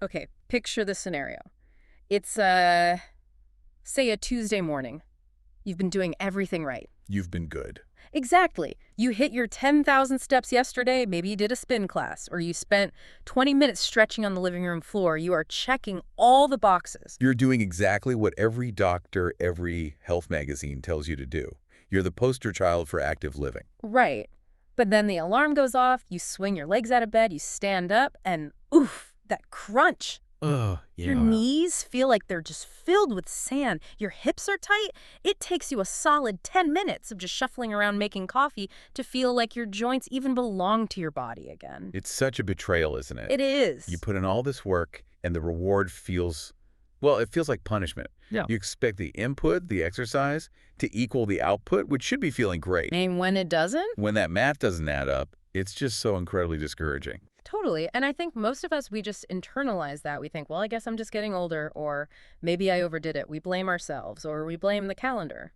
Okay, picture the scenario. It's, say a Tuesday morning. You've been doing everything right. You've been good. Exactly. You hit your 10,000 steps yesterday, maybe you did a spin class, or you spent 20 minutes stretching on the living room floor. You are checking all the boxes. You're doing exactly what every doctor, every health magazine tells you to do. You're the poster child for active living. Right. But then the alarm goes off, you swing your legs out of bed, you stand up, and oof, that crunch. Oh, yeah. Your knees feel like they're just filled with sand. Your hips are tight. It takes you a solid 10 minutes of just shuffling around making coffee to feel like your joints even belong to your body again. It's such a betrayal, isn't it? It is. You put in all this work, and the reward feels, well, it feels like punishment. Yeah. You expect the input, the exercise, to equal the output, which should be feeling great. And when it doesn't? When that math doesn't add up, it's just so incredibly discouraging. Totally. And I think most of us, we just internalize that. We think, well, I guess I'm just getting older, or maybe I overdid it. We blame ourselves, or we blame the calendar.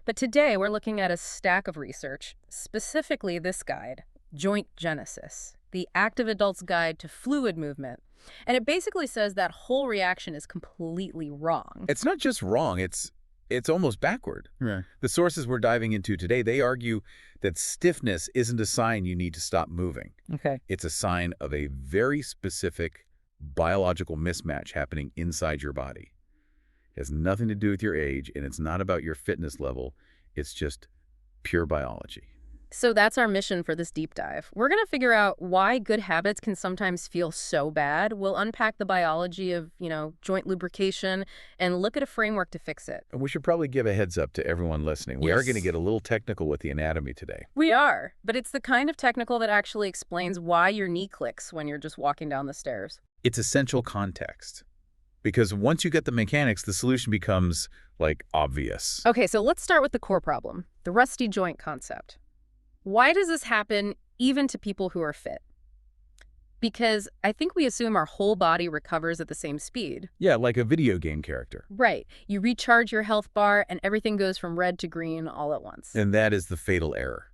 But today we're looking at a stack of research, specifically this guide, Joint Genesis, the Active Adult's Guide to Fluid Movement. And it basically says that whole reaction is completely wrong. It's not just wrong, it's almost backward. Right. The sources we're diving into today, they argue that stiffness isn't a sign you need to stop moving. Okay. It's a sign of a very specific biological mismatch happening inside your body. It has nothing to do with your age, and it's not about your fitness level. It's just pure biology. So that's our mission for this deep dive. We're going to figure out why good habits can sometimes feel so bad. We'll unpack the biology of, joint lubrication and look at a framework to fix it. And we should probably give a heads up to everyone listening. We are going to get a little technical with the anatomy today. We are, but it's the kind of technical that actually explains why your knee clicks when you're just walking down the stairs. It's essential context. Because once you get the mechanics, the solution becomes, obvious. Okay, so let's start with the core problem, the rusty joint concept. Why does this happen even to people who are fit? Because I think we assume our whole body recovers at the same speed. Yeah, like a video game character. Right. You recharge your health bar and everything goes from red to green all at once. And that is the fatal error.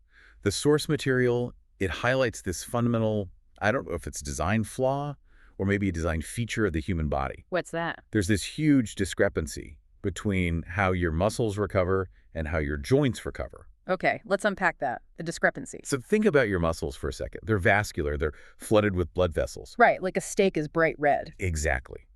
The source material, it highlights this fundamental, I don't know if it's design flaw or maybe a design feature of the human body. What's that? There's this huge discrepancy between how your muscles recover and how your joints recover. Okay, let's unpack that, the discrepancy. So think about your muscles for a second. They're vascular. They're flooded with blood vessels. Right, like a steak is bright red. Exactly.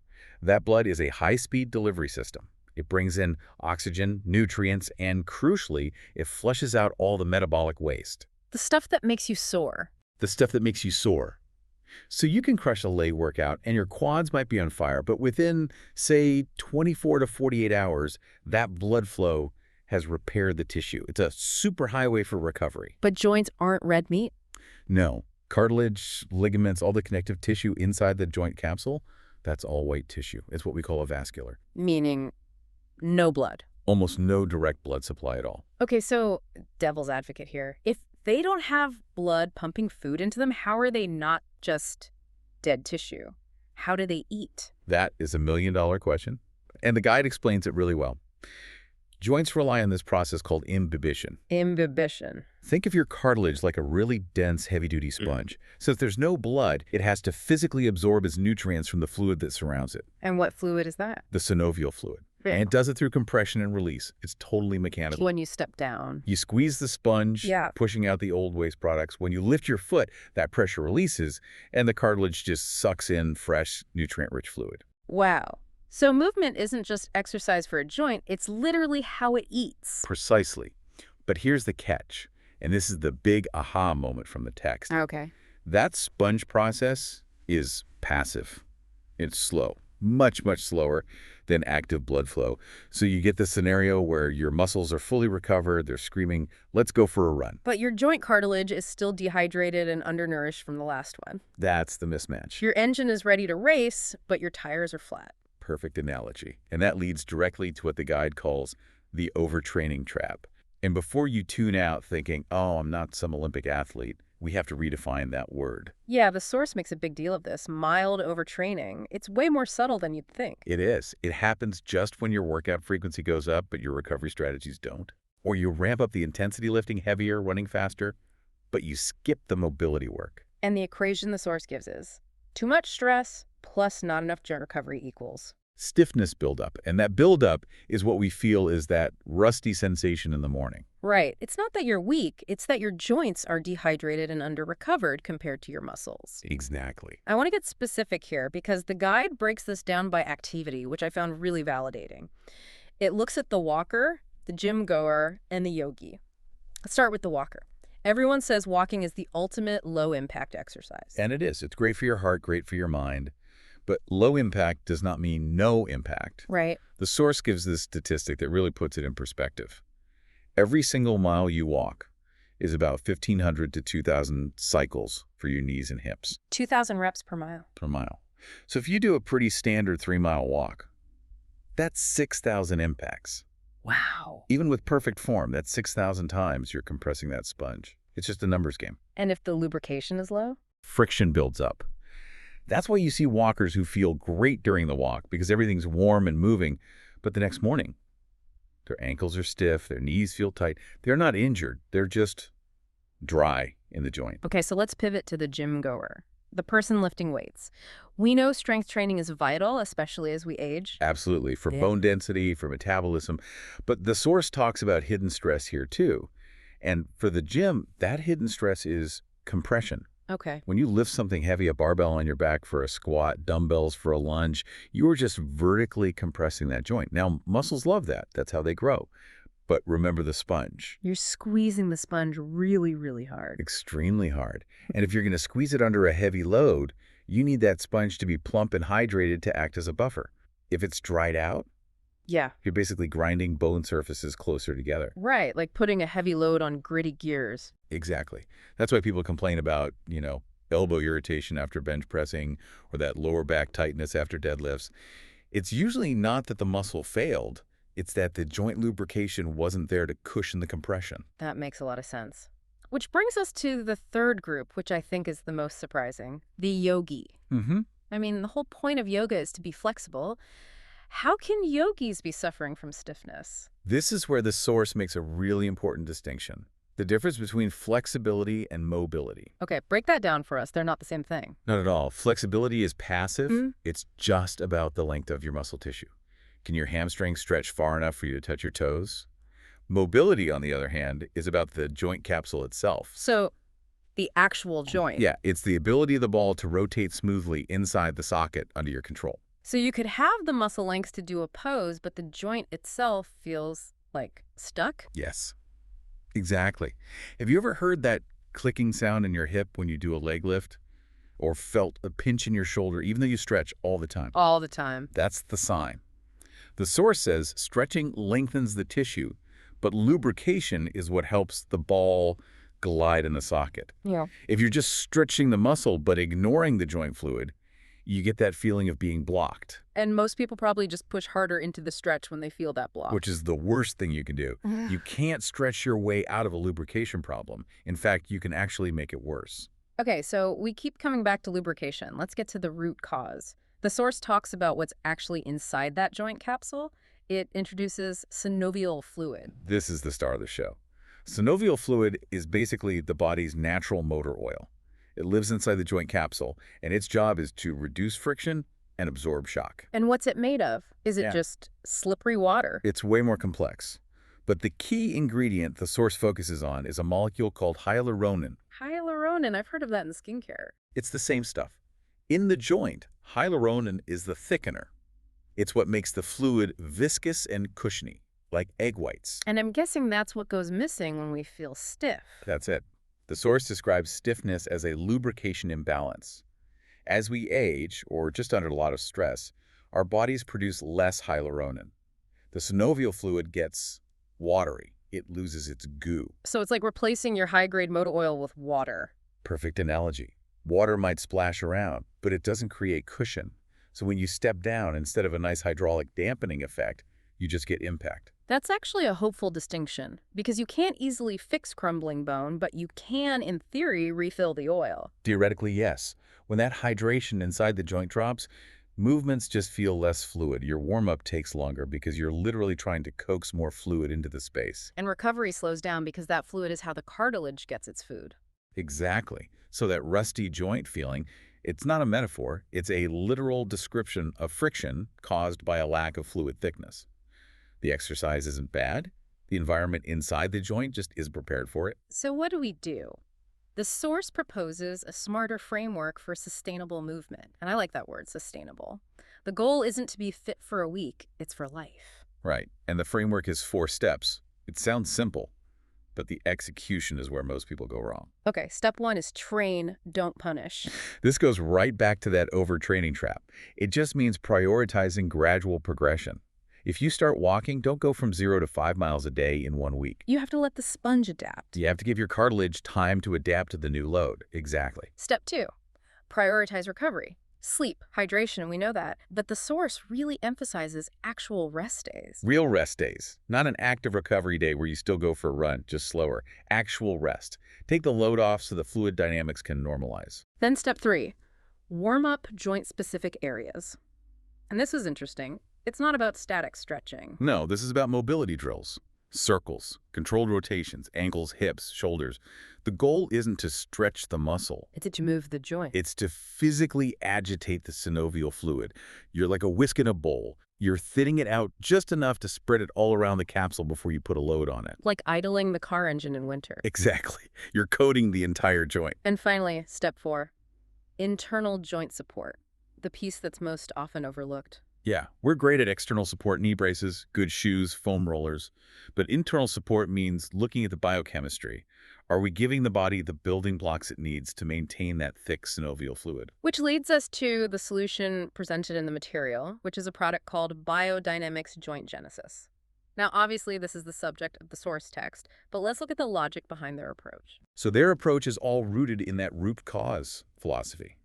That blood is a high-speed delivery system. It brings in oxygen, nutrients, and crucially, it flushes out all the metabolic waste. The stuff that makes you sore. The stuff that makes you sore. So you can crush a leg workout and your quads might be on fire, but within, say, 24 to 48 hours, that blood flow has repaired the tissue. It's a superhighway for recovery. But joints aren't red meat? No. Cartilage, ligaments, all the connective tissue inside the joint capsule, that's all white tissue. It's what we call avascular. Meaning no blood. Almost no direct blood supply at all. Okay, so devil's advocate here. If they don't have blood pumping food into them, how are they not just dead tissue? How do they eat? That is $1 million question. And the guide explains it really well. Joints rely on this process called imbibition. Imbibition. Think of your cartilage like a really dense, heavy-duty sponge. So if there's no blood, it has to physically absorb its nutrients from the fluid that surrounds it. And what fluid is that? The synovial fluid. And it does it through compression and release. It's totally mechanical. When you step down. You squeeze the sponge, pushing out the old waste products. When you lift your foot, that pressure releases, and the cartilage just sucks in fresh, nutrient-rich fluid. Wow. So movement isn't just exercise for a joint, it's literally how it eats. Precisely. But here's the catch, and this is the big aha moment from the text. Okay. That sponge process is passive. It's slow, much, much slower than active blood flow. So you get this scenario where your muscles are fully recovered, they're screaming, let's go for a run. But your joint cartilage is still dehydrated and undernourished from the last one. That's the mismatch. Your engine is ready to race, but your tires are flat. Perfect analogy. And that leads directly to what the guide calls the overtraining trap. And before you tune out thinking, oh, I'm not some Olympic athlete, we have to redefine that word. Yeah, the source makes a big deal of this. Mild overtraining. It's way more subtle than you'd think. It is. It happens just when your workout frequency goes up, but your recovery strategies don't. Or you ramp up the intensity lifting heavier, running faster, but you skip the mobility work. And the equation the source gives is too much stress, plus not enough joint recovery equals stiffness buildup. And that buildup is what we feel is that rusty sensation in the morning. right. It's not that you're weak, it's that your joints are dehydrated and under-recovered compared to your muscles. Exactly. I want to get specific here because the guide breaks this down by activity, which I found really validating. It looks at the walker, the gym goer, and the yogi. Let's start with the walker. Everyone says walking is the ultimate low-impact exercise. And it is. It's great for your heart, great for your mind. But low impact does not mean no impact. Right. The source gives this statistic that really puts it in perspective. Every single mile you walk is about 1,500 to 2,000 cycles for your knees and hips 2,000 reps per mile. per mile. So if you do a pretty standard 3-mile walk, that's 6,000 impacts. Wow. Even with perfect form, that's 6,000 times you're compressing that sponge. It's just a numbers game. And if the lubrication is low? Friction builds up. That's why you see walkers who feel great during the walk because everything's warm and moving, but the next morning, their ankles are stiff, their knees feel tight. They're not injured. They're just dry in the joint. Okay, so let's pivot to the gym goer, the person lifting weights. We know strength training is vital, especially as we age. Absolutely, for Yeah. bone density, for metabolism. But the source talks about hidden stress here too. And for the gym, that hidden stress is compression. Okay. When you lift something heavy, a barbell on your back for a squat, dumbbells for a lunge, you are just vertically compressing that joint. Now, muscles love that. That's how they grow. But remember the sponge. You're squeezing the sponge really, really hard. Extremely hard. And if you're going to squeeze it under a heavy load, you need that sponge to be plump and hydrated to act as a buffer. If it's dried out, Yeah. you're basically grinding bone surfaces closer together. Right, like putting a heavy load on gritty gears. Exactly. That's why people complain about, elbow irritation after bench pressing or that lower back tightness after deadlifts. It's usually not that the muscle failed. It's that the joint lubrication wasn't there to cushion the compression. That makes a lot of sense. Which brings us to the third group, which I think is the most surprising, the yogi. Mm-hmm. I mean, the whole point of yoga is to be flexible. How can yogis be suffering from stiffness? This is where the source makes a really important distinction. The difference between flexibility and mobility. Okay, break that down for us. They're not the same thing. Not at all. Flexibility is passive. Mm. It's just about the length of your muscle tissue. Can your hamstrings stretch far enough for you to touch your toes? Mobility, on the other hand, is about the joint capsule itself. So, the actual joint. Yeah, it's the ability of the ball to rotate smoothly inside the socket under your control. So you could have the muscle length to do a pose, but the joint itself feels like stuck? Yes, exactly. Have you ever heard that clicking sound in your hip when you do a leg lift? Or felt a pinch in your shoulder even though you stretch all the time? All the time. That's the sign. The source says stretching lengthens the tissue, but lubrication is what helps the ball glide in the socket. Yeah. If you're just stretching the muscle but ignoring the joint fluid, you get that feeling of being blocked, And most people probably just push harder into the stretch when they feel that block. which is the worst thing you can do. You can't stretch your way out of a lubrication problem. In fact, you can actually make it worse. Okay, so we keep coming back to lubrication. Let's get to the root cause. The source talks about what's actually inside that joint capsule. It introduces synovial fluid. This is the star of the show. Synovial fluid is basically the body's natural motor oil. It lives inside the joint capsule, and its job is to reduce friction and absorb shock. And what's it made of? Is it Yeah. just slippery water? It's way more complex. But the key ingredient the source focuses on is a molecule called hyaluronan. Hyaluronan, I've heard of that in skincare. It's the same stuff. In the joint, hyaluronan is the thickener. It's what makes the fluid viscous and cushiony, like egg whites. And I'm guessing that's what goes missing when we feel stiff. That's it. The source describes stiffness as a lubrication imbalance. As we age, or just under a lot of stress, our bodies produce less hyaluronan. The synovial fluid gets watery. It loses its goo. So it's like replacing your high-grade motor oil with water. Perfect analogy. Water might splash around, but it doesn't create cushion. So when you step down, instead of a nice hydraulic dampening effect, you just get impact. That's actually a hopeful distinction, because you can't easily fix crumbling bone, but you can, in theory, refill the oil. Theoretically, yes. When that hydration inside the joint drops, movements just feel less fluid. Your warm-up takes longer because you're literally trying to coax more fluid into the space. And recovery slows down because that fluid is how the cartilage gets its food. Exactly. So that rusty joint feeling, It's not a metaphor. It's a literal description of friction caused by a lack of fluid thickness. The exercise isn't bad. The environment inside the joint just isn't prepared for it. So what do we do? The source proposes a smarter framework for sustainable movement. And I like that word, sustainable. The goal isn't to be fit for a week, it's for life. Right. And the framework is 4 steps. It sounds simple, but the execution is where most people go wrong. Okay, step 1 is train, don't punish. This goes right back to that overtraining trap. It just means prioritizing gradual progression. If you start walking, don't go from 0 to 5 miles a day in 1 week. You have to let the sponge adapt. You have to give your cartilage time to adapt to the new load. Exactly. Step 2, prioritize recovery. Sleep, hydration, we know that. But the source really emphasizes actual rest days. Real rest days. Not an active recovery day where you still go for a run, just slower. Actual rest. Take the load off so the fluid dynamics can normalize. Then step 3, warm up joint-specific areas. And this is interesting. It's not about static stretching. No, this is about mobility drills. Circles, controlled rotations, ankles, hips, shoulders. The goal isn't to stretch the muscle. It's to move the joint. It's to physically agitate the synovial fluid. You're like a whisk in a bowl. You're thinning it out just enough to spread it all around the capsule before you put a load on it. Like idling the car engine in winter. Exactly. You're coating the entire joint. And finally, step 4, internal joint support. The piece that's most often overlooked. Yeah, we're great at external support, knee braces, good shoes, foam rollers. But internal support means looking at the biochemistry. Are we giving the body the building blocks it needs to maintain that thick synovial fluid? Which leads us to the solution presented in the material, which is a product called Biodynamix Joint Genesis. Now, obviously, this is the subject of the source text, but let's look at the logic behind their approach. So their approach is all rooted in that root cause philosophy.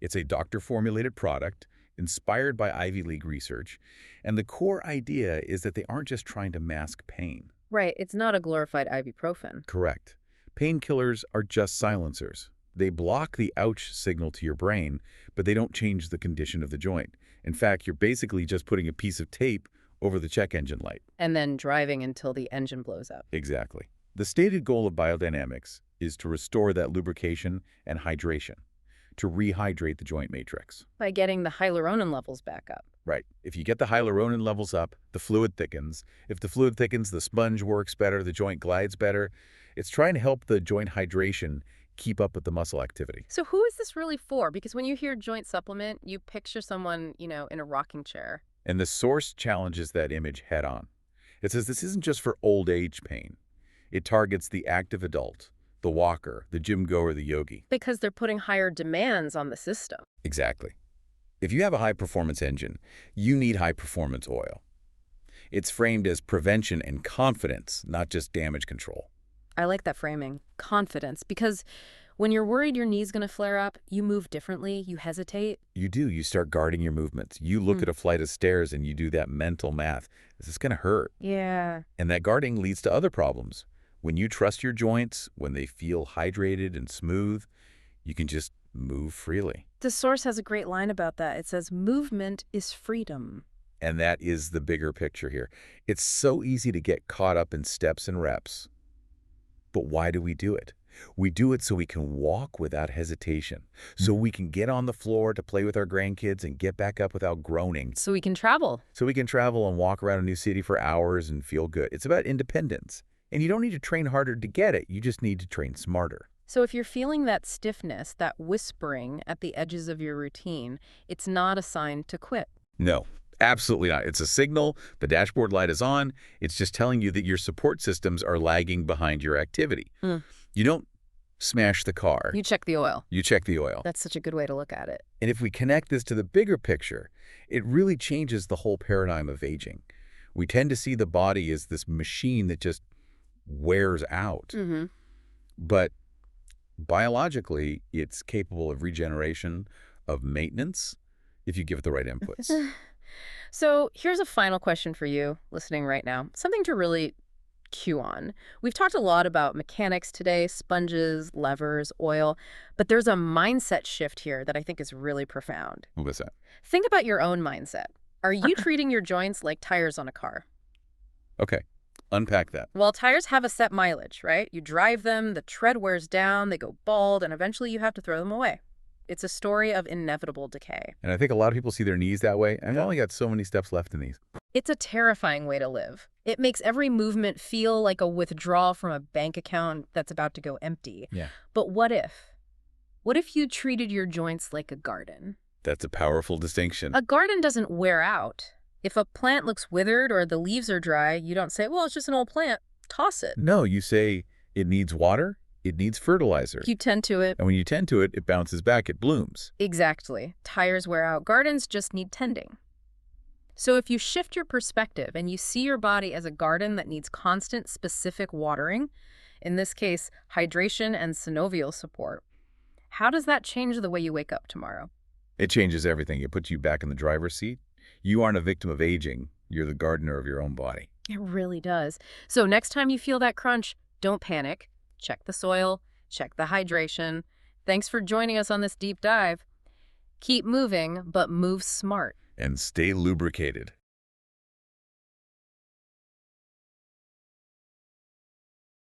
It's a doctor-formulated product inspired by Ivy League research, and the core idea is that they aren't just trying to mask pain. Right, it's not a glorified ibuprofen. Correct. Painkillers are just silencers. They block the ouch signal to your brain, but they don't change the condition of the joint. In fact, you're basically just putting a piece of tape over the check engine light. And then driving until the engine blows up. Exactly. The stated goal of biodynamics is to restore that lubrication and hydration, to rehydrate the joint matrix. By getting the hyaluronan levels back up. Right. If you get the hyaluronan levels up, the fluid thickens. If the fluid thickens, the sponge works better, the joint glides better. It's trying to help the joint hydration keep up with the muscle activity. So who is this really for? Because when you hear joint supplement, you picture someone, in a rocking chair. And the source challenges that image head on. It says this isn't just for old age pain. It targets the active adult, the walker, the gym goer, the yogi. Because they're putting higher demands on the system. Exactly. If you have a high-performance engine, you need high-performance oil. It's framed as prevention and confidence, not just damage control. I like that framing. Confidence. Because when you're worried your knee's going to flare up, you move differently, you hesitate. You do. You start guarding your movements. You look at a flight of stairs and you do that mental math. Is this going to hurt? Yeah. And that guarding leads to other problems. When you trust your joints, when they feel hydrated and smooth, you can just move freely. The source has a great line about that. It says, movement is freedom. And that is the bigger picture here. It's so easy to get caught up in steps and reps. But why do we do it? We do it so we can walk without hesitation, so we can get on the floor to play with our grandkids and get back up without groaning. So we can travel. So we can travel and walk around a new city for hours and feel good. It's about independence. And you don't need to train harder to get it. You just need to train smarter. So if you're feeling that stiffness, that whispering at the edges of your routine, it's not a sign to quit. No, absolutely not. It's a signal. The dashboard light is on. It's just telling you that your support systems are lagging behind your activity. You don't smash the car. You check the oil. You check the oil. That's such a good way to look at it. And if we connect this to the bigger picture, it really changes the whole paradigm of aging. We tend to see the body as this machine that just wears out. But biologically, it's capable of regeneration, of maintenance, if you give it the right inputs. So here's a final question for you listening right now. Something to really chew on. We've talked a lot about mechanics today, sponges, levers, oil, but there's a mindset shift here that I think is really profound. What's that? Think about your own mindset. Are you treating your joints like tires on a car? Okay. Unpack that. Well, tires have a set mileage, right? You drive them, the tread wears down, they go bald, and eventually you have to throw them away. It's a story of inevitable decay. And I think a lot of people see their knees that way. I've only got so many steps left in these. It's a terrifying way to live. It makes every movement feel like a withdrawal from a bank account that's about to go empty. Yeah. But what if? What if you treated your joints like a garden? That's a powerful distinction. A garden doesn't wear out. If a plant looks withered or the leaves are dry, you don't say, well, it's just an old plant. Toss it. No, you say it needs water, it needs fertilizer. You tend to it. And when you tend to it, it bounces back, it blooms. Exactly. Tires wear out. Gardens just need tending. So if you shift your perspective and you see your body as a garden that needs constant, specific watering, in this case, hydration and synovial support, how does that change the way you wake up tomorrow? It changes everything. It puts you back in the driver's seat. You aren't a victim of aging. You're the gardener of your own body. It really does. So next time you feel that crunch, don't panic. Check the soil, check the hydration. Thanks for joining us on this deep dive. Keep moving, but move smart. And stay lubricated.